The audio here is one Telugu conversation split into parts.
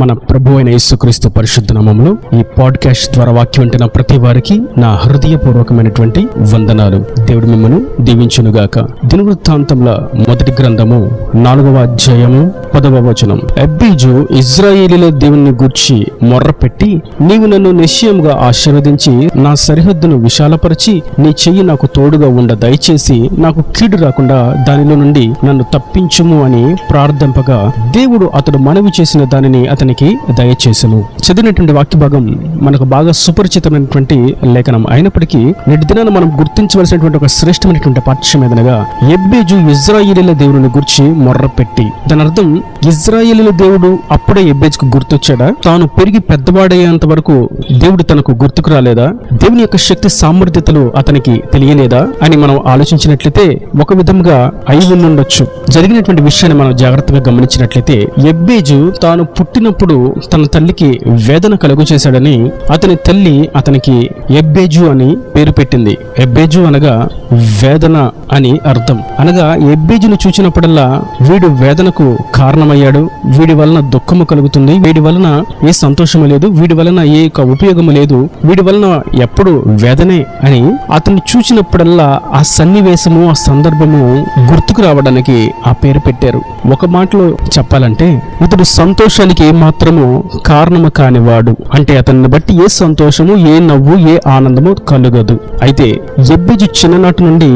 మన ప్రభు అయిన యేసుక్రీస్తు పరిశుద్ధ నామములో ఈ పాడ్కాస్ట్ ద్వారా వాక్యం వింటున్న ప్రతి వారికి నా హృదయపూర్వకమైనటువంటి వందనాలు. దేవుడు మిమ్మను దీవించునుగాక. దినవృత్తాంతముల మొదటి గ్రంథము 4వ అధ్యాయము 10వ వచనం. ఎబ్బేజు ఇజ్రాయేలీల దేవుని గూర్చి మొర్రపెట్టి, నీవు నన్ను నిశ్చయముగా ఆశీర్వదించి నా సరిహద్దును విశాలపరిచి నీ చెయ్యి నాకు తోడుగా ఉండ దయచేసి నాకు కీడు రాకుండా దానిలో నుండి నన్ను తప్పించుము అని ప్రార్థింపగా దేవుడు అతడు మనవి చేసిన దానిని అతనికి దయచేసెను. చదివినటువంటి వాక్య భాగం మనకు బాగా సుపరిచితమైనటువంటి లేఖనం అయినప్పటికీ నేటి దినాన మనం గుర్తించవలసినటువంటి ఒక శ్రేష్టమైనటువంటి పాఠ్యం ఏదనగా, ఎబ్బేజు ఇజ్రాయేలీల దేవుని గురించి మొర్రపెట్టి. దాని అర్థం, ఇజ్రాయేలీల దేవుడు అప్పుడే ఎబ్బేజుకు గుర్తొచ్చాడా? తాను పెరిగి పెద్దవాడయ్యేంత వరకు దేవుడు తనకు గుర్తుకు రాలేదా? దేవుని యొక్క శక్తి సామర్థ్యతలు అతనికి తెలియలేదా అని మనం ఆలోచించినట్లయితే ఒక విధంగా అయి ఉండొచ్చు. జరిగినటువంటి విషయాన్ని మనం జాగ్రత్తగా గమనించినట్లయితే, ఎబ్బేజు తాను పుట్టినప్పుడు తన తల్లికి వేదన కలుగు చేశాడని అతని తల్లి అతనికి ఎబ్బేజు అని పేరు పెట్టింది. ఎబ్బేజు అనగా వేదన అని అర్థం. అనగా ఎబ్బేజును చూచినప్పుడల్లా వీడు వేదనకు కారణమయ్యాడు, వీడి వలన దుఃఖము కలుగుతుంది, వీడి వలన ఏ సంతోషము లేదు, వీడి వలన ఏ ఉపయోగము లేదు, వీడి వలన ఎప్పుడు వేదనే అని అతన్ని చూచినప్పుడల్లా ఆ సన్నివేశము, ఆ సందర్భము గుర్తుకు రావడానికి ఆ పేరు పెట్టారు. ఒక మాటలో చెప్పాలంటే, ఇతడు సంతోషానికి ఏ మాత్రము కారణము కానివాడు. అంటే అతన్ని బట్టి ఏ సంతోషము, ఏ నవ్వు, ఏ ఆనందము కలుగదు. అయితే ఎబ్బేజు చిన్ననాటి నుండి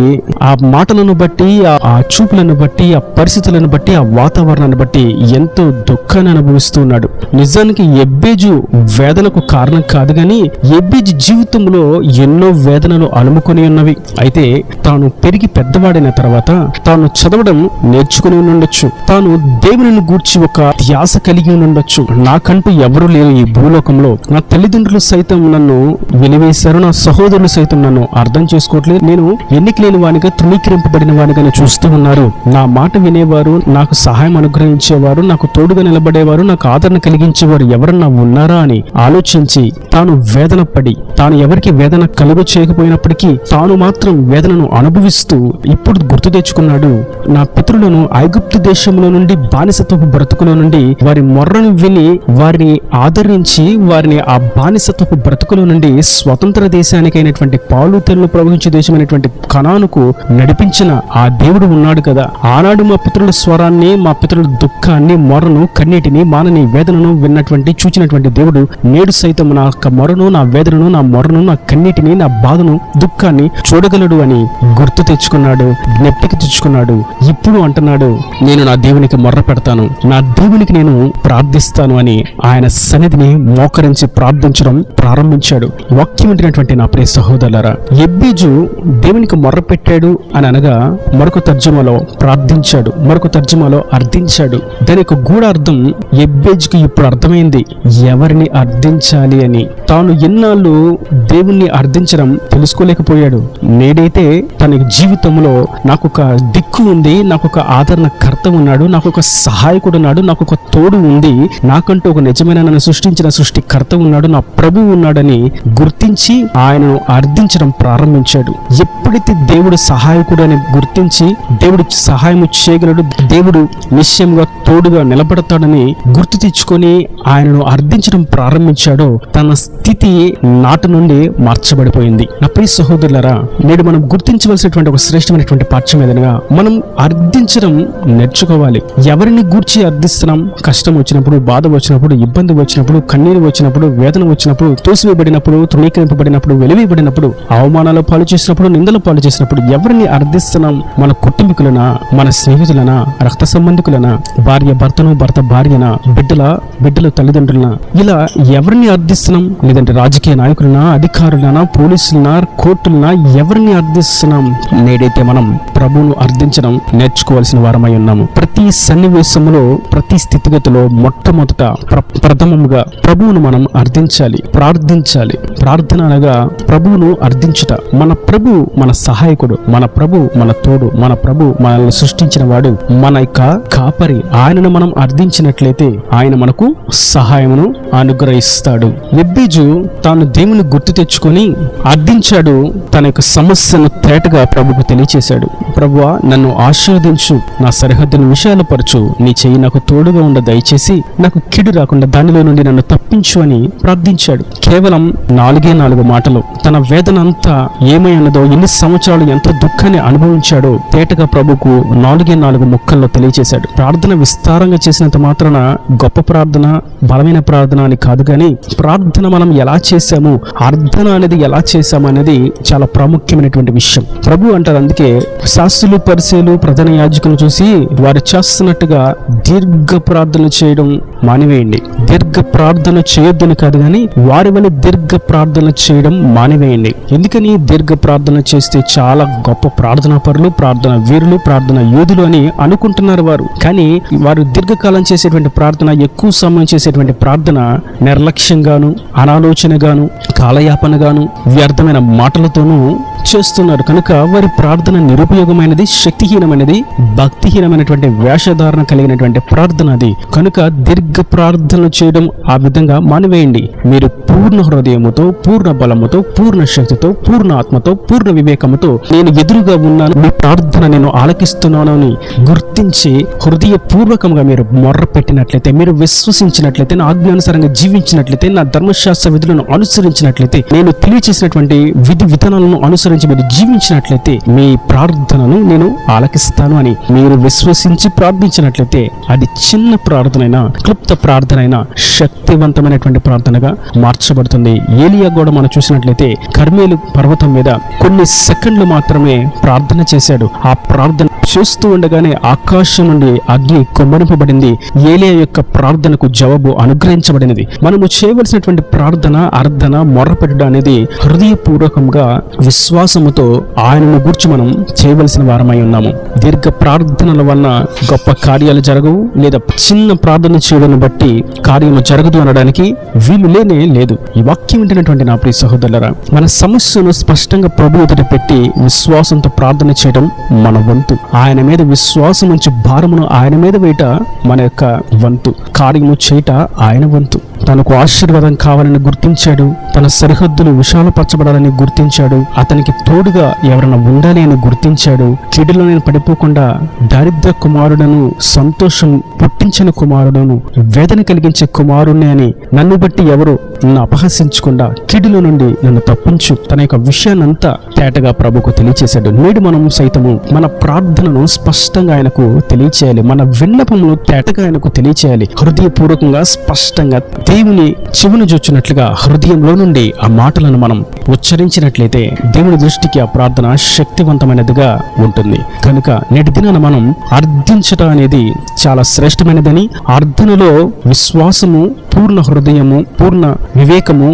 ఆ మాటలను బట్టి, ఆ చూపులను బట్టి, ఆ పరిస్థితులను బట్టి, ఆ వాతావరణాన్ని బట్టి ఎంతో దుఃఖాన్ని అనుభవిస్తూ ఉన్నాడు. నిజానికి ఎబ్బేజు వేదనకు కారణం కాదు గాని ఎబ్బేజు జీవితంలో ఎన్నో వేదనలు అలుముకొని ఉన్నవి. అయితే తాను పెరిగి పెద్దవాడైన తర్వాత తాను చదవడం నేర్చుకుని ఉండొచ్చు, తాను దేవుని గూర్చి ఒక ధ్యాస కలిగి ఉండొచ్చు. నాకంటూ ఎవరు లేరు ఈ భూలోకంలో, నా తల్లిదండ్రులు సైతం నన్ను వెలివేశారు, నా సహోదరులు సైతం నన్ను అర్థం చేసుకోవట్లేదు, నేను ఎన్నిక లేని వానిగా, తృణీకరింపబడిన వానిగా చూస్తూ ఉన్నారు, నా మాట వినేవారు, నాకు సహాయం అనుగ్రహించేవారు, నాకు తోడుగా నిలబడేవారు, నాకు ఆదరణ కలిగించేవారు ఎవరన్నా ఉన్నారా అని ఆలోచించి తాను వేదన పడి, తాను ఎవరికి వేదన కలుగ చేయకపోయినప్పటికీ తాను మాత్రం వేదనను అనుభవిస్తూ ఇప్పుడు గుర్తు తెచ్చుకున్నాడు. నా పితరులను ఐగుప్తు దేశంలో నుండి, బానిసత్వపు బ్రతుకులో నుండి వారి మొర్రను విని వారిని ఆదరించి వారిని ఆ బానిసత్వపు బ్రతుకులో నుండి స్వతంత్ర దేశానికైనటువంటి పాలు తెల్లు ప్రవహించే దేశమైనటువంటి కనానుకు నడిపించిన ఆ దేవుడు ఉన్నాడు కదా. ఆనాడు మా పితరుల స్వరాన్ని, మా పితరుల దుఃఖాన్ని, మొర్రను, కన్నీటిని, మానని వేదనను విన్నటువంటి, చూచినటువంటి దేవుడు నేడు సైతం నా మొరను, నా వేదనను, నా మొర్రను, నా కన్నీటిని, నా బాధను, దుఃఖాన్ని చూడగలడు అని గుర్తు తెచ్చుకున్నాడు, జ్ఞప్తికి తెచ్చుకున్నాడు. ఇప్పుడు అంటున్నాడు, నేను నా దేవునికి మొర్ర పెడతాను, నా దేవునికి నేను ప్రార్థిస్తాను అని ఆయన సన్నిధిని మోకరించి ప్రార్థించడం ప్రారంభించాడు. వాక్యం వింటున్నటువంటి నా ప్రియ సహోదరులారా, ఎబ్బేజు దేవునికి మొర్ర పెట్టాడు అని అనగా మరొక తర్జుమాలో ప్రార్థించాడు, మరొక తర్జుమాలో అర్థించాడు. దాని యొక్క గూఢార్థం ఎబ్బేజుకి ఇప్పుడు అర్థమైంది, ఎవరిని అర్థించాలి అని. తాను ఎన్నాళ్ళు దేవుణ్ణి అర్థించడం తెలుసుకోలేకపోయాడు. నేడైతే తన జీవితంలో నాకొక దిక్కు ఉంది, నాకొక ఆదరణకర్త ఉన్నాడు, నాకొక సహాయకుడు ఉన్నాడు, నాకొక తోడు ఉంది, నాకంటూ ఒక నిజమైన నన్ను సృష్టించిన సృష్టికర్త ఉన్నాడు, నా ప్రభువు ఉన్నాడని గుర్తించి ఆయనను అర్థించడం ప్రారంభించాడు. ఎప్పుడైతే దేవుడు సహాయకుడు అని గుర్తించి, దేవుడు సహాయం చేయగలడు, దేవుడు నిశ్చయంగా తోడుగా నిలబడతాడని గుర్తు తెచ్చుకొని ఆయనను అర్థించడం ప్రారంభించాడో తన స్థితి నాటి నుండి మార్చబడిపోయింది. నా ప్రియ సహోదరులారా, నేడు మనం గుర్తించవలసినటువంటి ఒక శ్రేష్టమైనటువంటి పాఠ్యం ఏదనగా, మనం అర్థించడం నేర్చుకోవాలి. ఎవరిని గూర్చి అర్థిస్తున్నాం? కష్టం వచ్చినప్పుడు, బాధ వచ్చినప్పుడు, ఇబ్బంది వచ్చినప్పుడు, కన్నీరు వచ్చినప్పుడు, వేదన వచ్చినప్పుడు, తోసివేయబడినప్పుడు, తృణీకరింపబడినప్పుడు, వెలివేయబడినప్పుడు, అవమానాల పాలు చేసినప్పుడు, నిందల పాలు చేసినప్పుడు ఎవరిని అర్థిస్తున్నాం? మన కుటుంబీకులనా, మన స్నేహితులనా, రక్త సంబంధికులనా, భార్య భర్తను, భర్త భార్యనా, బిడ్డలు తల్లిదండ్రులనా, ఇలా ఎవరిని అర్థిస్తున్నాం? లేదంటే రాజకీయ నాయకులనా, అధికారులనా, పోలీసులనా, కోర్టులనా, ఎవరిని అర్థిస్తున్నాం? నేడైతే మనం ప్రభువును అర్థించడం నేర్చుకోవాల్సిన వారమై ఉన్నాము. ప్రతి సన్నివేశంలో, ప్రతి స్థితిగతిలో మొట్టమొదట ప్రథమముగా ప్రభువును మనం అర్థించాలి, ప్రార్థించాలి. ప్రార్థన అనగా ప్రభువును అర్థించుట. మన ప్రభు మన సహాయకుడు, మన ప్రభు మన తోడు, మన ప్రభు మనల్ని సృష్టించిన వాడు, మన యొక్క కాపరి. ఆయనను మనం అర్థించినట్లయితే ఆయన మనకు సహాయమును అనుగ్రహిస్తాడు. ఎబ్బేజు తాను దేవుని గుర్తు తెచ్చుకొని అర్థించాడు. తన యొక్క సమస్యను తేటగా ప్రభుకు తెలియచేశాడు. ప్రభువా, నన్ను ఆశీర్వదించు, నా సరిహద్దును విశాలపరచు, నీ చెయ్యి నాకు తోడుగా ఉండ దయచేసి నా నాకు కీడు రాకుండా దానిలో నుండి నన్ను తప్పించు అని ప్రార్థించాడు. కేవలం 4 మాటలు తన వేదన అంతా ఏమై ఉన్నదో, ఎన్ని సంవత్సరాలు ఎంత దుఃఖాన్ని అనుభవించాడో తేటగా ప్రభుకు 4 ముక్కల్లో తెలియజేశాడు. ప్రార్థన విస్తారంగా చేసినంత మాత్రాన గొప్ప ప్రార్థన, బలమైన ప్రార్థన అని కాదు, కానీ ప్రార్థన మనం ఎలా చేశాము, అర్థన అనేది ఎలా చేశాము అనేది చాలా ప్రాముఖ్యమైనటువంటి విషయం. ప్రభు అంటారు, అందుకే శాస్త్రులు, పరిసయ్యులు, ప్రధాన యాజకులను చూసి వారు చేస్తున్నట్టుగా దీర్ఘ ప్రార్థన చేయడం మానివేయండి. దీర్ఘ ప్రార్థన చేయొద్దని కాదు, కానీ వారి వల్ల దీర్ఘ ప్రార్థన చేయడం మానివేయండి. ఎందుకని దీర్ఘ ప్రార్థన చేస్తే చాలా గొప్ప ప్రార్థనా పరులు, ప్రార్థన వీరులు, ప్రార్థన యోధులు అని అనుకుంటున్నారు వారు. కానీ వారు దీర్ఘకాలం చేసేటువంటి ప్రార్థన, ఎక్కువ సమయం చేసేటువంటి ప్రార్థన నిర్లక్ష్యంగాను, అనాలోచనగాను, కాలయాపనగాను, వ్యర్థమైన మాటలతోనూ చేస్తున్నారు. కనుక వారి ప్రార్థన నిరుపయోగమైనది, శక్తిహీనమైనది, భక్తిహీనమైనటువంటి వేషధారణ కలిగినటువంటి ప్రార్థన అది. కనుక దీర్ఘ ప్రార్థన చేయడం ఆ విధంగా మానివేయండి. మీరు పూర్ణ హృదయముతో, పూర్ణ బలముతో, పూర్ణ శక్తితో, పూర్ణ ఆత్మతో, పూర్ణ వివేకముతో నేను ఎదురుగా ఉన్నాను, మీ ప్రార్థన నేను ఆలకిస్తున్నాను అని గుర్తించి హృదయపూర్వకంగా మీరు మొర్ర పెట్టినట్లయితే, మీరు విశ్వసించినట్లయితే, నా ఆజ్ఞానుసారంగా జీవించినట్లయితే, నా ధర్మశాస్త్ర విధులను అనుసరించినట్లయితే, నేను తెలియచేసినటువంటి విధి విధానాలను అనుసరించి మీరు జీవించినట్లయితే మీ ప్రార్థనను నేను ఆలకిస్తాను అని మీరు విశ్వసించి ప్రార్థించినట్లయితే అది చిన్న ప్రార్థనైనా, క్లుప్త ప్రార్థనైనా శక్తివంతమైనటువంటి ప్రార్థనగా మార్చబడుతుంది. ఏలియా కూడా మనం చూసినట్లయితే కర్మేలు పర్వతం మీద కొన్ని సెకండ్లు మాత్రమే ప్రార్థన చేశాడు. ఆ ప్రార్థన చేస్తూ ఉండగానే ఆకాశం నుండి అగ్ని కుమ్మరింపబడింది. ఏలియా యొక్క ప్రార్థనకు జవాబు అనుగ్రహించబడినది. మనము చేయవలసినటువంటి ప్రార్థన, అర్థన, మొర్రపెట్టడం అనేది హృదయపూర్వకంగా విశ్వాసముతో ఆయనను గూర్చి మనం చేయవలసిన వారమై ఉన్నాము. దీర్ఘ ప్రార్థనల వలన గొప్ప కార్యాలు జరగవు, లేదా చిన్న ప్రార్థన చేయడం బట్టి కార్యము జరగదు అనడానికి వీలు లేనే లేదు. ఈ వాక్యం వింటున్నటువంటి నా ప్రియ సహోదరులారా, మన సమస్యను స్పష్టంగా ప్రభు ఎదుట పెట్టి విశ్వాసంతో ప్రార్థన చేయడం మన వంతు. ఆయన మీద విశ్వాసం ఉంచి భారమును ఆయన మీద వేయట మన యొక్క వంతు. కార్యము చేయట ఆయన వంతు. తనకు ఆశీర్వాదం కావాలని గుర్తించాడు. తన సరిహద్దులు విశాలపరచబడాలని గుర్తించాడు. అతనికి తోడుగా ఎవరైనా ఉండాలి అని గుర్తించాడు. కీడులో నేను పడిపోకుండా దారిద్ర్య కుమారుడను, సంతోషం పుట్టించిన కుమారుడను, వేదన కలిగించే కుమారుణ్ణి అని నన్ను బట్టి ఎవరు నన్ను అపహసించకుండా కీడులో నుండి నన్ను తప్పించు. తన యొక్క విషయాన్నంతా తేటగా ప్రభుకు తెలియచేశాడు. నేడు మనం సైతము మన ప్రార్థనను స్పష్టంగా ఆయనకు తెలియచేయాలి. మన విన్నపమును తేటగా ఆయనకు తెలియచేయాలి. హృదయపూర్వకంగా స్పష్టంగా దేవుని చెవును చూచినట్లుగా హృదయంలో నుండి ఆ మాటలను మనం ఉచ్చరించినట్లయితే దేవుని దృష్టికి ఆ ప్రార్థన శక్తివంతమైనదిగా ఉంటుంది. కనుక నేటి దినాన మనం అర్థించటం అనేది చాలా శ్రేష్టమైనదని, అర్థనలో విశ్వాసము, పూర్ణ హృదయము, పూర్ణ వివేకము,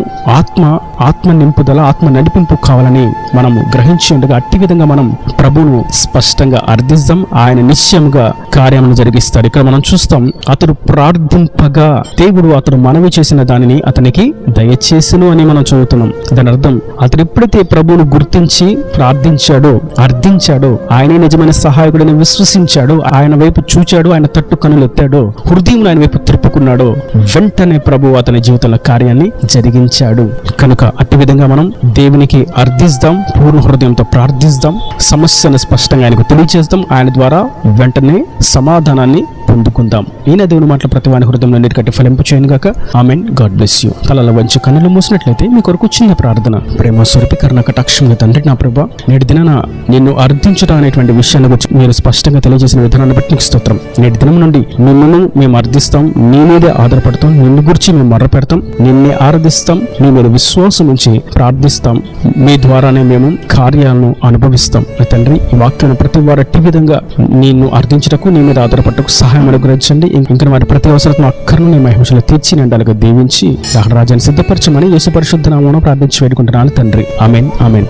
ఆత్మ నింపుదల, ఆత్మ నడిపింపు కావాలని మనము గ్రహించి ఉండగా అట్టి విధంగా మనం ప్రభువును స్పష్టంగా అర్థిస్తాం. ఆయన నిశ్చయముగా కార్యమును జరిగిస్తాడు. ఇక్కడ మనం చూస్తాం, అతడు ప్రార్థింపగా దేవుడు అతడు మనవి చేసిన దానిని అతనికి దయచేసును అని మనం చదువుతున్నాం. దాని అర్థం అతడు ఎప్పుడైతే ప్రభువును గుర్తించి ప్రార్థించాడో, అర్థించాడో, ఆయనే నిజమైన సహాయకుడని విశ్వసించాడో, ఆయన వైపు చూచాడో, ఆయన తట్టు కనులెత్తాడో, హృదయం ఆయన వైపు తిప్పుకున్నాడో, వెంటనే ప్రభు అతని జీవితంలో కార్యాన్ని జరిగించాడు. కనుక అట్టి విధంగా మనం దేవునికి అర్థిస్తాం, పూర్ణ హృదయంతో ప్రార్థిస్తాం, సమస్యను స్పష్టంగా ఆయనకు తెలియజేస్తాం. ఆయన ద్వారా వెంటనే సమాధానాన్ని పొందుకుందాం. ఈయన దేవుని మాటలు ప్రతి వాని హృదయంలో నీటికట్టి ఫలింపు చేయను గాక. ఆమెన్. God bless you. తలలో వంచి కన్నులు మూసినట్లయితే మీ కొరకు చిన్న ప్రార్థన. ప్రేమ స్వరూపీకరణ కటాక్షంగా తండ్రి, నా ప్రభా, నేటి దినాన నిన్ను అర్థించడం అనేటువంటి విషయాన్ని గురించి మీరు స్పష్టంగా తెలియజేసిన విధానాన్ని బట్టి నీకు స్తోత్రం. నేటి దినం నుండి నిన్ను మేము అర్థిస్తాం, నీ మీదే ఆధారపడతాం, నిన్ను గురించి మేము మొర్ర పెడతాం, నిన్నే ఆరాధిస్తాం, నీ మీద విశ్వాసం ఉంచి ప్రార్థిస్తాం. మీ ద్వారానే మేము కార్యాలను అనుభవిస్తాం. తండ్రి, ఈ వాక్యాన్ని ప్రతి వారు అట్టి విధంగా నిన్ను అర్థించటకు, నీ మీద ఆధారపడటకు సహాయం అనుగ్రహించండి. ఇంకా వారి ప్రతి అవసరం అక్కర్ను నీ మహిమలో తీర్చి నిండాలుగా దీవించి రాజాన్ని సిద్ధపరచమని యేసు పరిశుద్ధ నామమున ప్రార్థించి వేడుకుంటున్నాను తండ్రి. ఆమెన్. ఆమెన్.